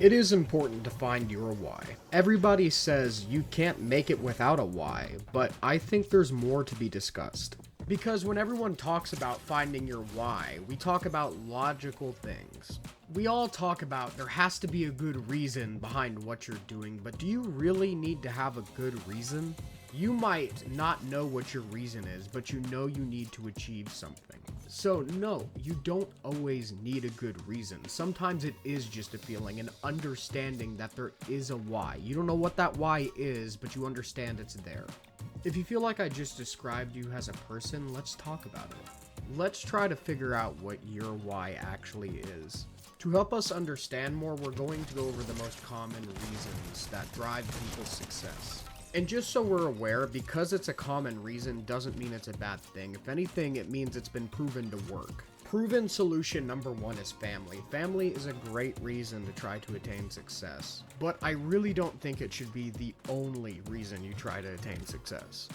It is important to find your why. Everybody says you can't make it without a why, but I think there's more to be discussed. Because when everyone talks about finding your why, we talk about logical things. We all talk about there has to be a good reason behind what you're doing, but do you really need to have a good reason? You might not know what your reason is, but you know you need to achieve something. So no, you don't always need a good reason. Sometimes it is just a feeling and understanding that there is a why. You don't know what that why is, but you understand it's there. If you feel like I just described you as a person, let's talk about it. Let's try to figure out what your why actually is. To help us understand more, we're going to go over the most common reasons that drive people's success. And just so we're aware, because it's a common reason doesn't mean it's a bad thing. If anything, it means it's been proven to work. Proven solution number one is family. Family is a great reason to try to attain success. But I really don't think it should be the only reason you try to attain success.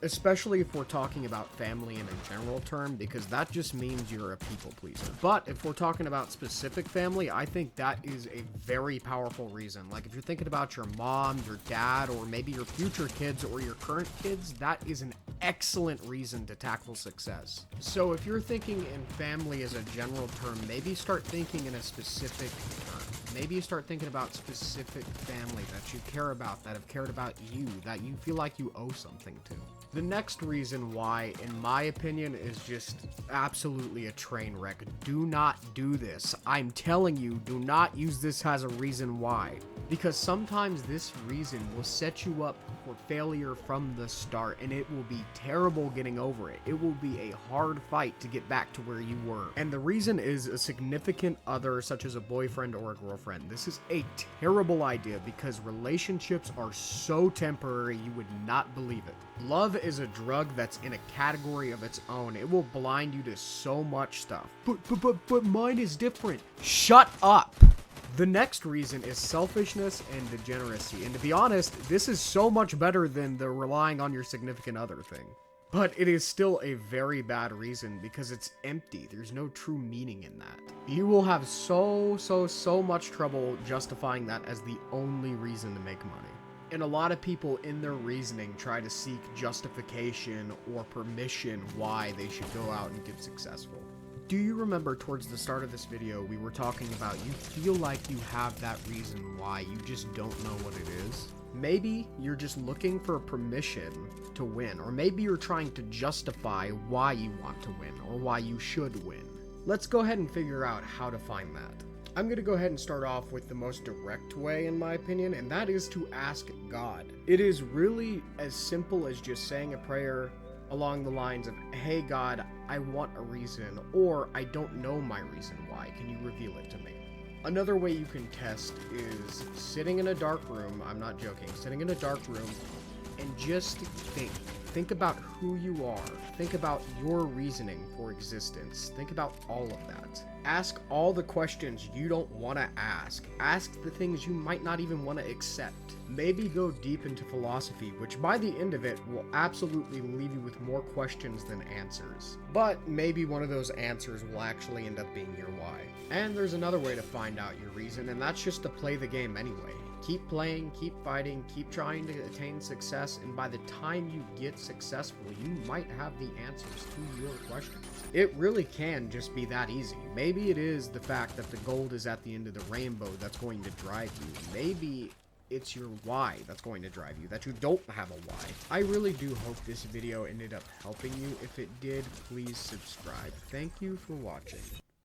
Especially if we're talking about family in a general term, because that just means you're a people pleaser. But if we're talking about specific family, I think that is a very powerful reason. Like if you're thinking about your mom, your dad, or maybe your future kids or your current kids, that is an excellent reason to tackle success. So if you're thinking in family as a general term, maybe start thinking in a specific term. Maybe you start thinking about specific family that you care about, that have cared about you, that you feel like you owe something to. The next reason why, in my opinion, is just absolutely a train wreck. Do not do this. I'm telling you, do not use this as a reason why. Because sometimes this reason will set you up for failure from the start, and it will be terrible getting over it. It will be a hard fight to get back to where you were. And the reason is a significant other, such as a boyfriend or a girlfriend. This is a terrible idea because relationships are so temporary you would not believe it. Love is a drug that's in a category of its own. It will blind you to so much stuff. But mine is different. Shut up! The next reason is selfishness and degeneracy, and to be honest, this is so much better than the relying on your significant other thing. But it is still a very bad reason because it's empty. There's no true meaning in that. You will have so much trouble justifying that as the only reason to make money. And a lot of people in their reasoning try to seek justification or permission why they should go out and get successful. Do you remember towards the start of this video, we were talking about you feel like you have that reason why, you just don't know what it is? Maybe you're just looking for permission to win, or maybe you're trying to justify why you want to win, or why you should win. Let's go ahead and figure out how to find that. I'm going to go ahead and start off with the most direct way, in my opinion, and that is to ask God. It is really as simple as just saying a prayer along the lines of, hey God, I want a reason, or I don't know my reason why, can you reveal it to me? Another way you can test is sitting in a dark room, I'm not joking, sitting in a dark room and just think. Think about who you are. Think about your reasoning for existence. Think about all of that. Ask all the questions you don't want to ask. Ask the things you might not even want to accept. Maybe go deep into philosophy, which by the end of it will absolutely leave you with more questions than answers. But maybe one of those answers will actually end up being your why. And there's another way to find out your reason, and that's just to play the game anyway. Keep playing, keep fighting, keep trying to attain success, and by the time you get successful, you might have the answers to your questions. It really can just be that easy. Maybe it is the fact that the gold is at the end of the rainbow that's going to drive you. Maybe it's your why that's going to drive you, that you don't have a why. I really do hope this video ended up helping you. If it did, please subscribe. Thank you for watching.